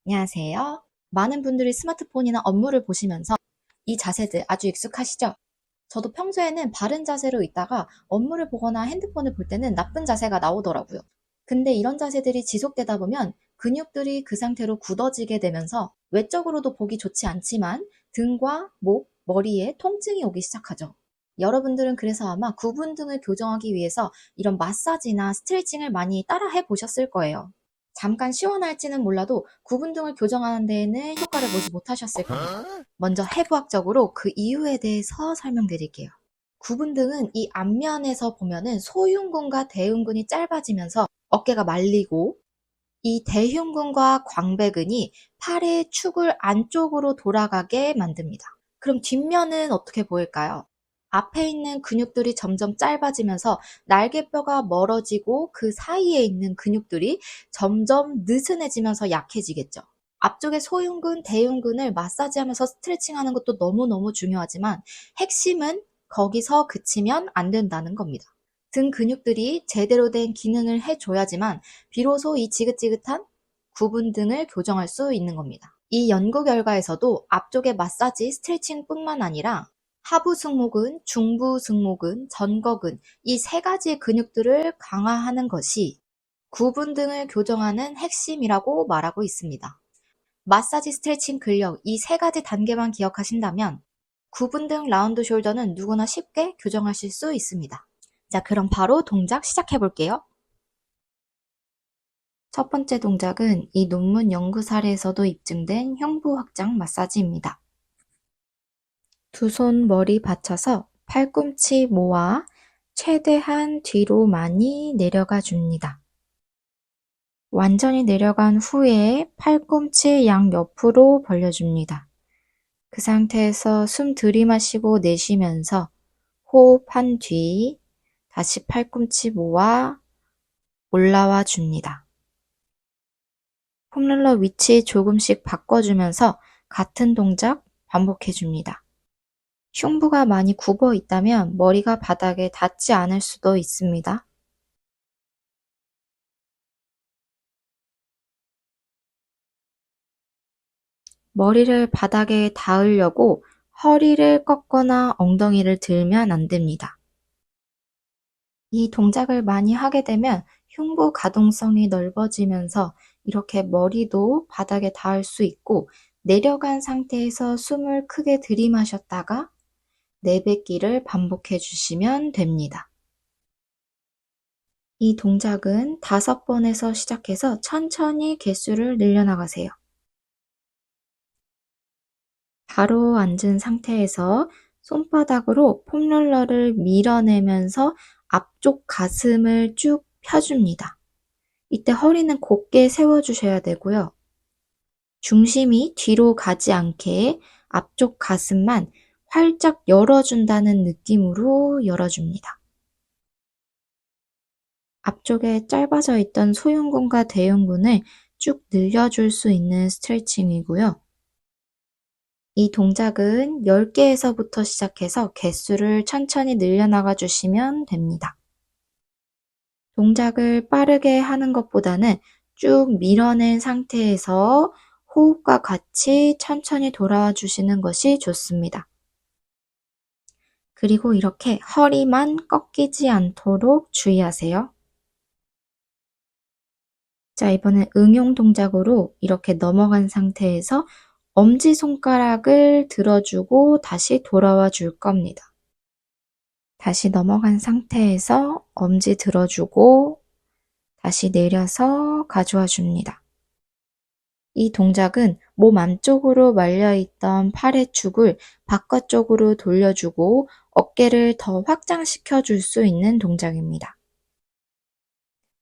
안녕하세요. 많은 분들이 스마트폰이나 업무를 보시면서 이 자세들 아주 익숙하시죠? 저도 평소에는 바른 자세로 있다가 업무를 보거나 핸드폰을 볼 때는 나쁜 자세가 나오더라고요. 근데 이런 자세들이 지속되다 보면 근육들이 그 상태로 굳어지게 되면서 외적으로도 보기 좋지 않지만 등과 목, 머리에 통증이 오기 시작하죠. 여러분들은 그래서 아마 구분등을 교정하기 위해서 이런 마사지나 스트레칭을 많이 따라 해 보셨을 거예요. 잠깐 시원할지는 몰라도 구분등을 교정하는 데에는 효과를 보지 못하셨을 겁니다. 먼저 해부학적으로 그 이유에 대해서 설명드릴게요. 구분등은 이 앞면에서 보면은 소흉근과 대흉근이 짧아지면서 어깨가 말리고 이 대흉근과 광배근이 팔의 축을 안쪽으로 돌아가게 만듭니다. 그럼 뒷면은 어떻게 보일까요? 앞에 있는 근육들이 점점 짧아지면서 날개뼈가 멀어지고 그 사이에 있는 근육들이 점점 느슨해지면서 약해지겠죠. 앞쪽의 소흉근, 대흉근을 마사지하면서 스트레칭하는 것도 너무너무 중요하지만 핵심은 거기서 그치면 안 된다는 겁니다. 등 근육들이 제대로 된 기능을 해줘야지만 비로소 이 지긋지긋한 구분 등을 교정할 수 있는 겁니다. 이 연구 결과에서도 앞쪽의 마사지, 스트레칭뿐만 아니라 하부 승모근, 중부 승모근, 전거근 이 세 가지 근육들을 강화하는 것이 구분 등을 교정하는 핵심이라고 말하고 있습니다. 마사지, 스트레칭, 근력 이 세 가지 단계만 기억하신다면 구분 등 라운드 숄더는 누구나 쉽게 교정하실 수 있습니다. 자, 그럼 바로 동작 시작해 볼게요. 첫 번째 동작은 이 논문 연구 사례에서도 입증된 흉부 확장 마사지입니다. 두 손 머리 받쳐서 팔꿈치 모아 최대한 뒤로 많이 내려가 줍니다. 완전히 내려간 후에 팔꿈치 양옆으로 벌려줍니다. 그 상태에서 숨 들이마시고 내쉬면서 호흡한 뒤 다시 팔꿈치 모아 올라와 줍니다. 폼롤러 위치 조금씩 바꿔주면서 같은 동작 반복해줍니다. 흉부가 많이 굽어 있다면 머리가 바닥에 닿지 않을 수도 있습니다. 머리를 바닥에 닿으려고 허리를 꺾거나 엉덩이를 들면 안 됩니다. 이 동작을 많이 하게 되면 흉부 가동성이 넓어지면서 이렇게 머리도 바닥에 닿을 수 있고 내려간 상태에서 숨을 크게 들이마셨다가 내뱉기를 반복해 주시면 됩니다. 이 동작은 5번에서 시작해서 천천히 개수를 늘려나가세요. 바로 앉은 상태에서 손바닥으로 폼롤러를 밀어내면서 앞쪽 가슴을 쭉 펴줍니다. 이때 허리는 곧게 세워주셔야 되고요. 중심이 뒤로 가지 않게 앞쪽 가슴만 활짝 열어준다는 느낌으로 열어줍니다. 앞쪽에 짧아져 있던 소흉근과 대흉근을 쭉 늘려줄 수 있는 스트레칭이고요. 이 동작은 10개에서부터 시작해서 개수를 천천히 늘려나가 주시면 됩니다. 동작을 빠르게 하는 것보다는 쭉 밀어낸 상태에서 호흡과 같이 천천히 돌아와 주시는 것이 좋습니다. 그리고 이렇게 허리만 꺾이지 않도록 주의하세요. 자, 이번엔 응용 동작으로 이렇게 넘어간 상태에서 엄지손가락을 들어주고 다시 돌아와 줄 겁니다. 다시 넘어간 상태에서 엄지 들어주고 다시 내려서 가져와 줍니다. 이 동작은 몸 안쪽으로 말려있던 팔의 축을 바깥쪽으로 돌려주고 어깨를 더 확장시켜 줄 수 있는 동작입니다.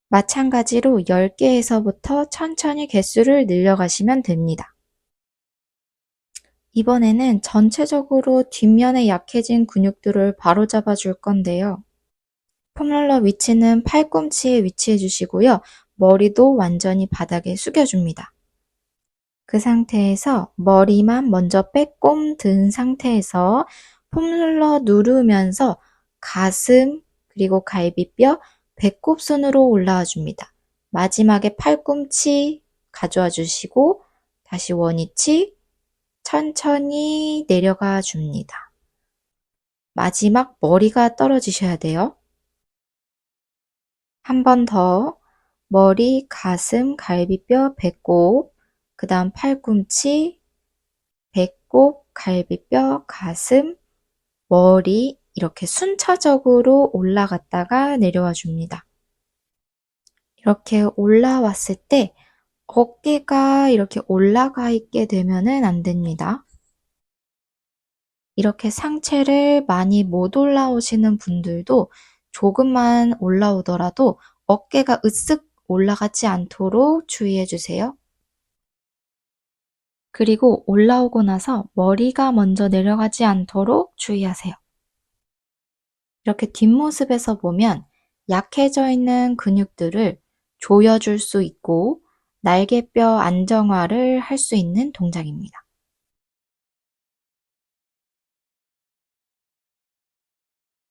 마찬가지로 10개에서부터 천천히 개수를 늘려가시면 됩니다. 이번에는 전체적으로 뒷면에 약해진 근육들을 바로잡아 줄 건데요. 폼롤러 위치는 팔꿈치에 위치해 주시고요. 머리도 완전히 바닥에 숙여줍니다. 그 상태에서 머리만 먼저 빼꼼 든 상태에서 폼롤러 누르면서 가슴 그리고 갈비뼈, 배꼽선으로 올라와 줍니다. 마지막에 팔꿈치 가져와 주시고 다시 원위치 천천히 내려가 줍니다. 마지막 머리가 떨어지셔야 돼요. 한 번 더 머리, 가슴, 갈비뼈, 배꼽, 그 다음 팔꿈치, 배꼽, 갈비뼈, 가슴, 머리 이렇게 순차적으로 올라갔다가 내려와 줍니다. 이렇게 올라왔을 때 어깨가 이렇게 올라가 있게 되면은 안 됩니다. 이렇게 상체를 많이 못 올라오시는 분들도 조금만 올라오더라도 어깨가 으쓱 올라가지 않도록 주의해 주세요. 그리고 올라오고 나서 머리가 먼저 내려가지 않도록 주의하세요. 이렇게 뒷모습에서 보면 약해져 있는 근육들을 조여줄 수 있고 날개뼈 안정화를 할 수 있는 동작입니다.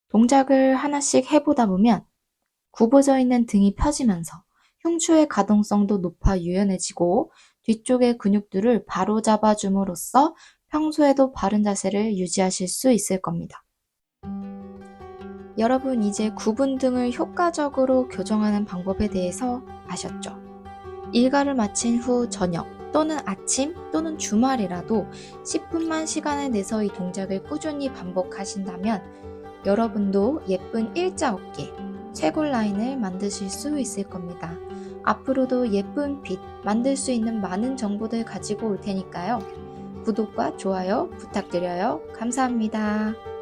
동작을 하나씩 해보다 보면 굽어져 있는 등이 펴지면서 흉추의 가동성도 높아 유연해지고 뒤쪽의 근육들을 바로 잡아줌으로써 평소에도 바른 자세를 유지하실 수 있을 겁니다. 여러분 이제 굽은 등을 효과적으로 교정하는 방법에 대해서 아셨죠? 일과를 마친 후 저녁 또는 아침 또는 주말이라도 10분만 시간을 내서 이 동작을 꾸준히 반복하신다면 여러분도 예쁜 일자 어깨, 쇄골 라인을 만드실 수 있을 겁니다. 앞으로도 예쁜 핏 만들 수 있는 많은 정보들 가지고 올 테니까요. 구독과 좋아요 부탁드려요. 감사합니다.